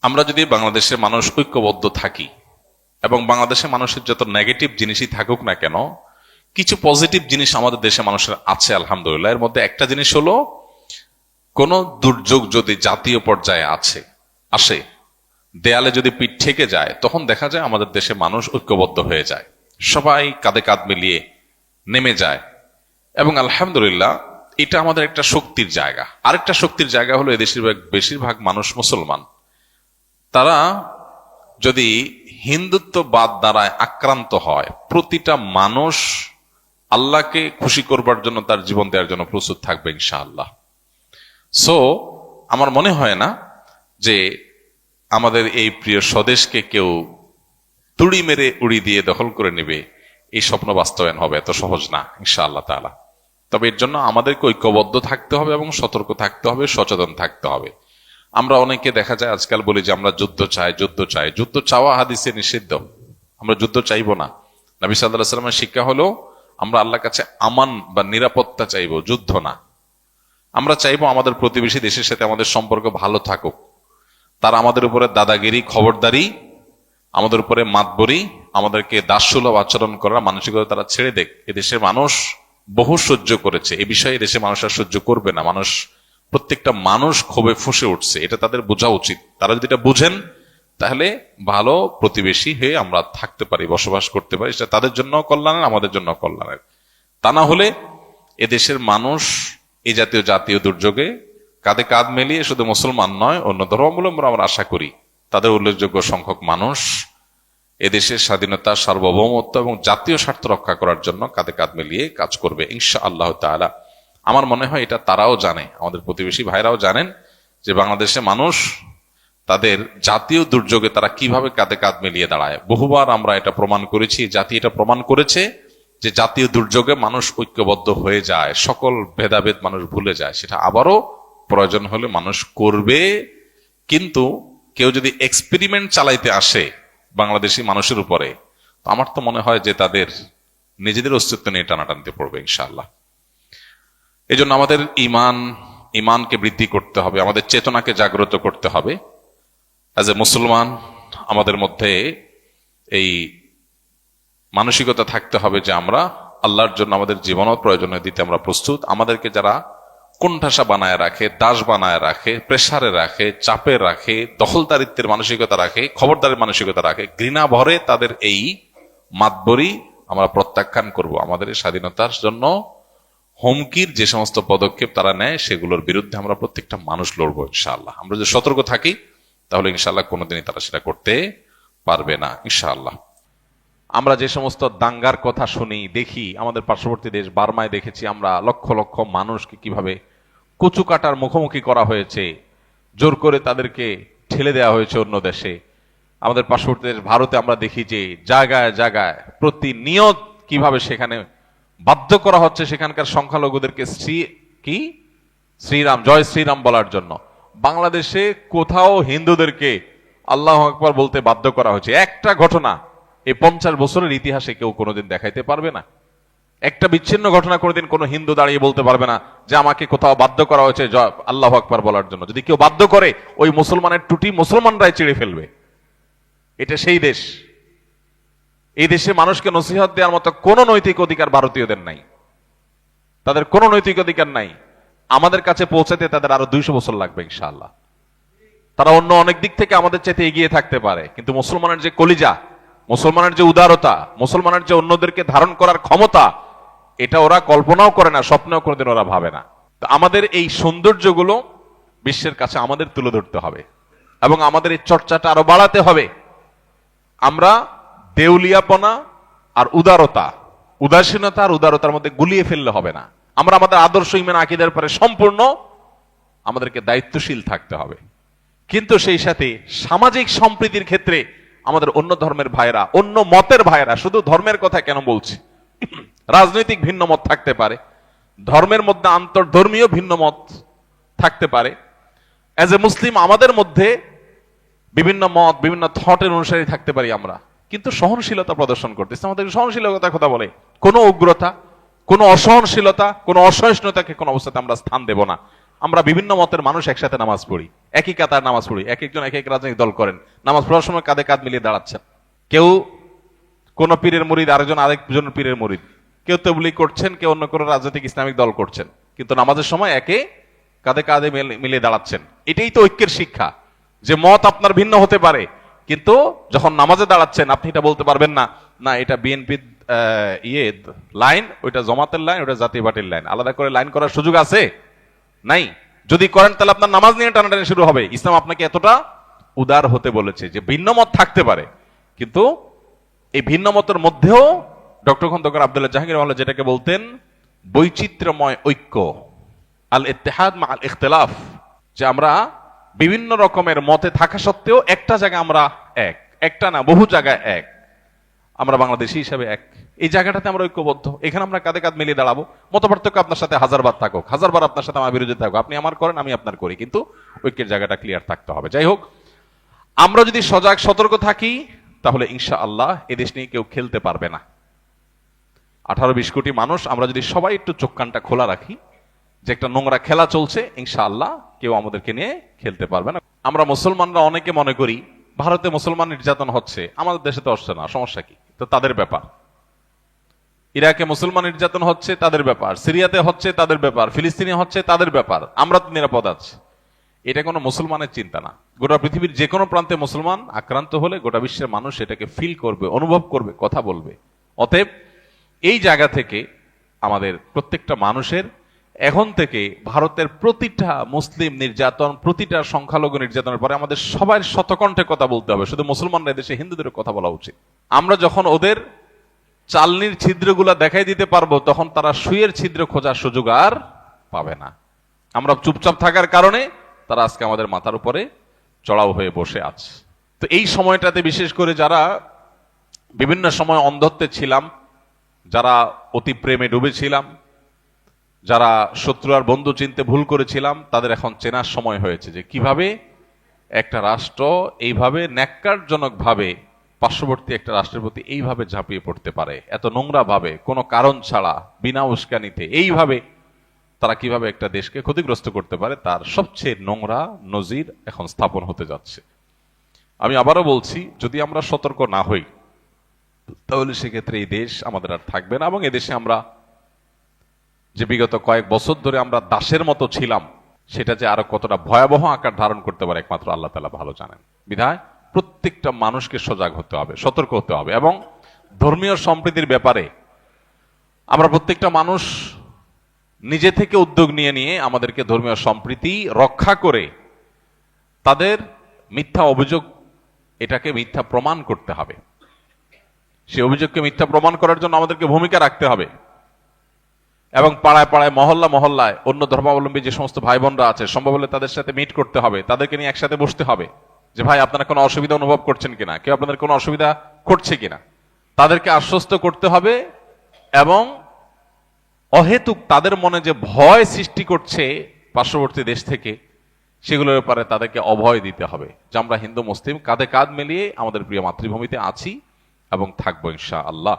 আমরা যদি বাংলাদেশের মানুষ ঐক্যবদ্ধ থাকি এবং বাংলাদেশের মানুষের যত নেগেটিভ জিনিসই থাকুক না কেন, কিছু পজিটিভ জিনিস আমাদের দেশে মানুষের আছে আলহামদুলিল্লাহ। এর মধ্যে একটা জিনিস হলো, কোন দুর্যোগ যদি জাতীয় পর্যায়ে আসে, দেয়ালে যদি পিঠ ঠেকে যায়, তখন দেখা যায় আমাদের দেশে মানুষ ঐক্যবদ্ধ হয়ে যায়, সবাই কাঁধে কাঁধ মিলিয়ে নেমে যায়। এবং আলহামদুলিল্লাহ এটা আমাদের একটা শক্তির জায়গা। আরেকটা শক্তির জায়গা হলো এদেশের বেশিরভাগ মানুষ মুসলমান। তারা যদি হিন্দুত্ববাদ দ্বারা আক্রান্ত হয়, প্রতিটা মানুষ আল্লাহকে খুশি করবার জন্য তার জীবন দেওয়ার জন্য প্রস্তুত থাকবে ইনশাআল্লাহ। সো আমার মনে হয় না যে আমাদের এই প্রিয় স্বদেশকে কেউ তুড়ি মেরে উড়ি দিয়ে দখল করে নেবে, এই স্বপ্ন বাস্তবায়ন হবে এত সহজ না ইনশাআল্লাহ তাআলা। তবে এর জন্য আমাদেরকে ঐক্যবদ্ধ থাকতে হবে এবং সতর্ক থাকতে হবে, সচেতন থাকতে হবে। আমরা অনেকে দেখা যায় আজকাল বলি যে আমরা যুদ্ধ চাই। যুদ্ধ চাওয়া হাদিসে নিষিদ্ধ। আমরা যুদ্ধ চাইবো না। নবী সাল্লাল্লাহু আলাইহি ওয়াসাল্লামের শিক্ষা হলো আমরা আল্লাহর কাছে আমান বা নিরাপত্তা চাইবো, যুদ্ধ না। আমরা চাইবো আমাদের প্রতিবেশী দেশের সাথে আমাদের সম্পর্ক ভালো থাকুক, তারা আমাদের উপরে দাদাগিরি, খবরদারি, আমাদের উপরে মাতবরি, আমাদেরকে দাসসুলভ আচরণ করার মানসিকতা তারা ছেড়ে দেখ। এদেশের মানুষ বহু সহ্য করেছে, এ বিষয়ে দেশের মানুষ আর সহ্য করবে না। প্রত্যেকটা মানুষ ক্ষোভে ফুঁসে উঠছে, এটা তাদের বোঝা উচিত। তারা যদি এটা বুঝেন, তাহলে ভালো প্রতিবেশী হয়ে আমরা থাকতে পারি, বসবাস করতে পারি। এটা তাদের জন্য কল্যাণের, আমাদের জন্য কল্যাণের। তা না হলে এদেশের মানুষ এই জাতীয় দুর্যোগে কাঁধে কাঁধ মিলিয়ে শুধু মুসলমান নয়, অন্য ধর্মাবলম্বী আমরা আশা করি তাদের উল্লেখযোগ্য সংখ্যক মানুষ এদেশের স্বাধীনতা, সার্বভৌমত্ব এবং জাতীয় স্বার্থ রক্ষা করার জন্য কাঁধে কাঁধ মিলিয়ে কাজ করবে ইনশাআল্লাহ তাআলা। আমার মনে হয় এটা তারাও জানে, আমাদের প্রতিবেশী ভাইরাও জানেন যে বাংলাদেশে মানুষ তাদের জাতীয় দুর্যোগে তারা কিভাবে কাঁধে কাঁধ মিলিয়ে দাঁড়ায়। বহুবার আমরা এটা প্রমাণ করেছি, জাতি এটা প্রমাণ করেছে যে জাতীয় দুর্যোগে মানুষ ঐক্যবদ্ধ হয়ে যায়, সকল ভেদাভেদ মানুষ ভুলে যায়। সেটা আবারও প্রয়োজন হলে মানুষ করবে। কিন্তু কেউ যদি এক্সপেরিমেন্ট চালাইতে আসে বাংলাদেশি মানুষের উপরে, তো আমার তো মনে হয় যে তাদের নিজেদের অস্তিত্ব নিয়ে টানাটানিতে পড়বে ইনশাআল্লাহ। এই জন্য আমাদের ইমানকে বৃদ্ধি করতে হবে, আমাদের চেতনাকে জাগ্রত করতে হবে। অ্যাজ এ মুসলমান আমাদের মধ্যে এই মানসিকতা থাকতে হবে যে আমরা আল্লাহর জন্য আমাদের জীবনও প্রয়োজনীয় দিতে আমরা প্রস্তুত। আমাদেরকে যারা কোণঠাসা বানায় রাখে, দাস বানায় রাখে, প্রেসারে রাখে, চাপে রাখে, দখলদারিত্বের মানসিকতা রাখে, খবরদারের মানসিকতা রাখে, ঘৃণা ভরে তাদের এই মাতবরি আমরা প্রত্যাখ্যান করব। আমাদের স্বাধীনতার জন্য হুমকির যে সমস্ত পদক্ষেপ তারা নেয়, সেগুলোর বিরুদ্ধে আমরা প্রত্যেকটা মানুষ লড়বো ইনশাআল্লাহ। আমরা যদি সতর্ক থাকি, তাহলে ইনশাআল্লাহ কোনোদিনই তারা সেটা করতে পারবে না ইনশাআল্লাহ। আমরা যে সমস্ত দাঙ্গার কথা শুনি, দেখি, আমাদের পার্শ্ববর্তী দেশ বার্মায় দেখেছি আমরা লক্ষ লক্ষ মানুষকে কিভাবে কচু কাটার মুখোমুখি করা হয়েছে, জোর করে তাদেরকে ঠেলে দেওয়া হয়েছে অন্য দেশে। আমাদের পার্শ্ববর্তী দেশ ভারতে আমরা দেখি যে জায়গায় জায়গায় প্রতিনিয়ত কিভাবে সেখানে বাধ্য করা হচ্ছে সেখানকার সংখ্যালঘুদেরকে শ্রীরাম, জয় শ্রীরাম বলার জন্য। বাংলাদেশে কোথাও হিন্দুদেরকে আল্লাহু আকবার বলতে বাধ্য করা হয়েছে? একটা ঘটনা এই 50 বছরের ইতিহাসে কেউ কোনোদিন দেখাইতে পারবে না। একটা বিচ্ছিন্ন ঘটনা কোনোদিন কোনো হিন্দু দাঁড়িয়ে বলতে পারবে না যে আমাকে কোথাও বাধ্য করা হয়েছে আল্লাহু আকবার বলার জন্য। যদি কেউ বাধ্য করে, ওই মুসলমানের টুটি মুসলমানরাই চিড়ে ফেলবে। এটা সেই দেশ। এই দেশে মানুষকে নসিহত দেওয়ার মতো কোনো নৈতিক অধিকার ভারতীয়দের নাই, তাদের কোনো নৈতিক অধিকার নাই। আমাদের কাছে পৌঁছাতে তাদের আরো 200 বছর লাগবে ইনশাআল্লাহ। তারা অন্য অনেক দিক থেকে আমাদের চাইতে এগিয়ে থাকতে পারে, কিন্তু মুসলমানের যে কলিজা, মুসলমানের যে উদারতা, মুসলমানের যে অন্যদেরকে ধারণ করার ক্ষমতা, এটা ওরা কল্পনাও করে না, স্বপ্নেও কোনোদিন ওরা ভাবে না। তো আমাদের এই সৌন্দর্যগুলো বিশ্বের কাছে আমাদের তুলে ধরতে হবে এবং আমাদের এই চর্চাটা আরো বাড়াতে হবে। আমরা দেউলিয়াপনা আর উদাসীনতা আর উদারতার মধ্যে গুলিয়ে ফেললে হবে না। আমরা আমাদের আদর্শ ঈমান আকীদার পরে সম্পূর্ণ আমাদেরকে দায়িত্বশীল থাকতে হবে। কিন্তু সেই সাথে সামাজিক সম্প্রীতির ক্ষেত্রে আমাদের অন্য ধর্মের ভাইরা, অন্য মতের ভাইরা, শুধু ধর্মের কথা কেন বলছি, রাজনৈতিক ভিন্ন মত থাকতে পারে, ধর্মের মধ্যে আন্তর্ধর্মীয় ভিন্ন মত থাকতে পারে। অ্যাজ এ মুসলিম আমাদের মধ্যে বিভিন্ন মত, বিভিন্ন থটের অনুসারী থাকতে পারি আমরা, কিন্তু সহনশীলতা প্রদর্শন করতেছে। আমাদের সহনশীলতার কথা বলে কোনো উগ্রতা, কোনো অসহনশীলতা, কোনো অসহিষ্ণুতাকে কোনো অবস্থাতে আমরা স্থান দেব না। আমরা বিভিন্ন মতের মানুষ একসাথে নামাজ পড়ি, একই কাতার নামাজ পড়ি, এক একজন এক এক রাজনৈতিক দল করেন, নামাজ পড়ার সময় কাঁধে কাঁধ মিলিয়ে দাঁড়াচ্ছেন। কেউ কোন পীরের মুরিদ, আরেকজন পীরের মুরিদ, কেউ তাবলীগ করছেন, কেউ অন্য কোনো রাজনৈতিক ইসলামিক দল করছেন, কিন্তু নামাজের সময় একে কাঁধে কাঁধে মিলিয়ে দাঁড়াচ্ছেন। এটাই তো ঐক্যের শিক্ষা, যে মত আপনার ভিন্ন হতে পারে, কিন্তু যখন নামাজে দাঁড়াচ্ছেন আপনি এটা বলতে পারবেন না, না এটা বিএনপির লাইন, ওইটা জামাতের লাইন, ওইটা জাতীয় পার্টির লাইন, আলাদা করে লাইন করার সুযোগ আছে? নাই। যদি করেন তাহলে আপনার নামাজ নিয়ে টানাটানি শুরু হবে। ইসলাম আপনাকে এতটা উদার হতে বলেছে যে ভিন্ন মত থাকতে পারে, কিন্তু এই ভিন্ন মতের মধ্যেও ডক্টর খন্দকার আব্দুল্লাহ জাহাঙ্গীর রহমাতুল্লাহ যেটাকে বলতেন বৈচিত্র্যময় ঐক্য, আল ইত্তেহাদ মা আল ইখতিলাফ, যে আমরা বিভিন্ন রকমের মতে থাকা সত্ত্বেও একটা জায়গায় আমরা এক, একটা না বহু জায়গায় এক, আমরা বাংলাদেশী হিসাবে এক, এই জায়গাটাতে আমরা ঐক্যবদ্ধ। এখানে আমরা কাঁধে কাঁধ মিলিয়ে দাঁড়াবো। মত পার্থক্য আপনার সাথে হাজারবার থাকুক, হাজারবার আপনার সাথে আমার বিরোধী থাকুক, আপনি আমার করেন আমি আপনার করি, কিন্তু ঐক্যের জায়গাটা ক্লিয়ার থাকতে হবে। যাই হোক, আমরা যদি সজাগ সতর্ক থাকি তাহলে ইনশাআল্লাহ এদেশ নিয়ে কেউ খেলতে পারবে না। 18-20 কোটি মানুষ আমরা যদি সবাই একটু চোখ কানটা খোলা রাখি যে একটা নোংরা খেলা চলছে, ইনশাআল্লাহ কেউ আমাদেরকে নিয়ে খেলতে পারবে না। আমরা মুসলমানরা অনেকে মনে করি ভারতে মুসলমান নির্যাতন হচ্ছে, আমাদের দেশে তো হচ্ছে না, সমস্যা কি? তো তাদের ব্যাপার। ইরাকে মুসলমান নির্যাতন হচ্ছে, তাদের ব্যাপার। সিরিয়াতে হচ্ছে, তাদের ব্যাপার। ফিলিস্তিনে হচ্ছে, তাদের ব্যাপার। আমরা তো নিরাপদ আছি। এটা কোনো মুসলমানের চিন্তা না। গোটা পৃথিবীর যে কোনো প্রান্তে মুসলমান আক্রান্ত হলে গোটা বিশ্বের মানুষ এটাকে ফিল করবে, অনুভব করবে, কথা বলবে। অতএব এই জায়গা থেকে আমাদের প্রত্যেকটা মানুষের এখন থেকে ভারতের প্রতিটা মুসলিম নির্যাতন, প্রতিটা সংখ্যালঘু নির্যাতনের পরে আমাদের সবার শতকণ্ঠে কথা বলতে হবে। শুধু মুসলমানরা, দেশে হিন্দুদের কথা বলা উচিত। আমরা যখন ওদের চালনির ছিদ্রগুলা দেখাই দিতে পারবো, তখন তারা সুইয়ের ছিদ্র খোঁজার সুযোগ আর পাবে না। আমরা চুপচাপ থাকার কারণে তারা আজকে আমাদের মাথার উপরে চড়াও হয়ে বসে আছে। তো এই সময়টাতে বিশেষ করে যারা বিভিন্ন সময় অন্ধত্বে ছিলাম, যারা অতি প্রেমে ডুবেছিলাম, যারা শত্রু আর বন্ধু চিনতে ভুল করেছিলাম, তাদের এখন চেনার সময় হয়েছে যে কিভাবে একটা রাষ্ট্র এইভাবে ন্যাক্কারজনক ভাবে পার্শ্ববর্তী একটা রাষ্ট্রের প্রতি এইভাবে ঝাঁপিয়ে পড়তে পারে, এত নোংরা ভাবে, কোনো কারণ ছাড়া, বিনা উস্কানিতে এইভাবে তারা কিভাবে একটা দেশকে ক্ষতিগ্রস্ত করতে পারে, তার সবচেয়ে নোংরা নজির এখন স্থাপন হতে যাচ্ছে। আমি আবারও বলছি, যদি আমরা সতর্ক না হই তাহলে সেক্ষেত্রে এই দেশ আমাদের আর থাকবে না, এবং এদেশে আমরা যে বিগত কয়েক বছর ধরে আমরা দাসের মতো ছিলাম, সেটা যে আরো কতটা ভয়াবহ আকার ধারণ করতে পারে একমাত্র আল্লাহ তাআলা ভালো জানেন। বিধায় প্রত্যেকটা মানুষকে সজাগ হতে হবে, সতর্ক হতে হবে। এবং ধর্মীয় সম্প্রীতির ব্যাপারে আমরা প্রত্যেকটা মানুষ নিজে থেকে উদ্যোগ নিয়ে নিয়ে আমাদেরকে ধর্মীয় সম্প্রীতি রক্ষা করে তাদের মিথ্যা অভিযোগ, এটাকে মিথ্যা প্রমাণ করতে হবে। সেই অভিযোগকে মিথ্যা প্রমাণ করার জন্য আমাদেরকে ভূমিকা রাখতে হবে, এবং পাড়ায় পাড়ায়, মহল্লা মহল্লায় অন্য ধর্মাবলম্বী যে সমস্ত ভাই বোনরা আছে, সম্ভব হলে তাদের সাথে মিট করতে হবে, তাদেরকে নিয়ে একসাথে বসতে হবে যে ভাই আপনারা কোনো অসুবিধা অনুভব করছেন কিনা, কেউ আপনাদের কোনো অসুবিধা করছে কিনা, তাদেরকে আশ্বস্ত করতে হবে। এবং অহেতুক তাদের মনে যে ভয় সৃষ্টি করছে পার্শ্ববর্তী দেশ থেকে, সেগুলোর ব্যাপারে তাদেরকে অভয় দিতে হবে যে আমরা হিন্দু মুসলিম কাঁধে কাঁধ মিলিয়ে আমাদের প্রিয় মাতৃভূমিতে আছি এবং থাকবো ইনশাআল্লাহ।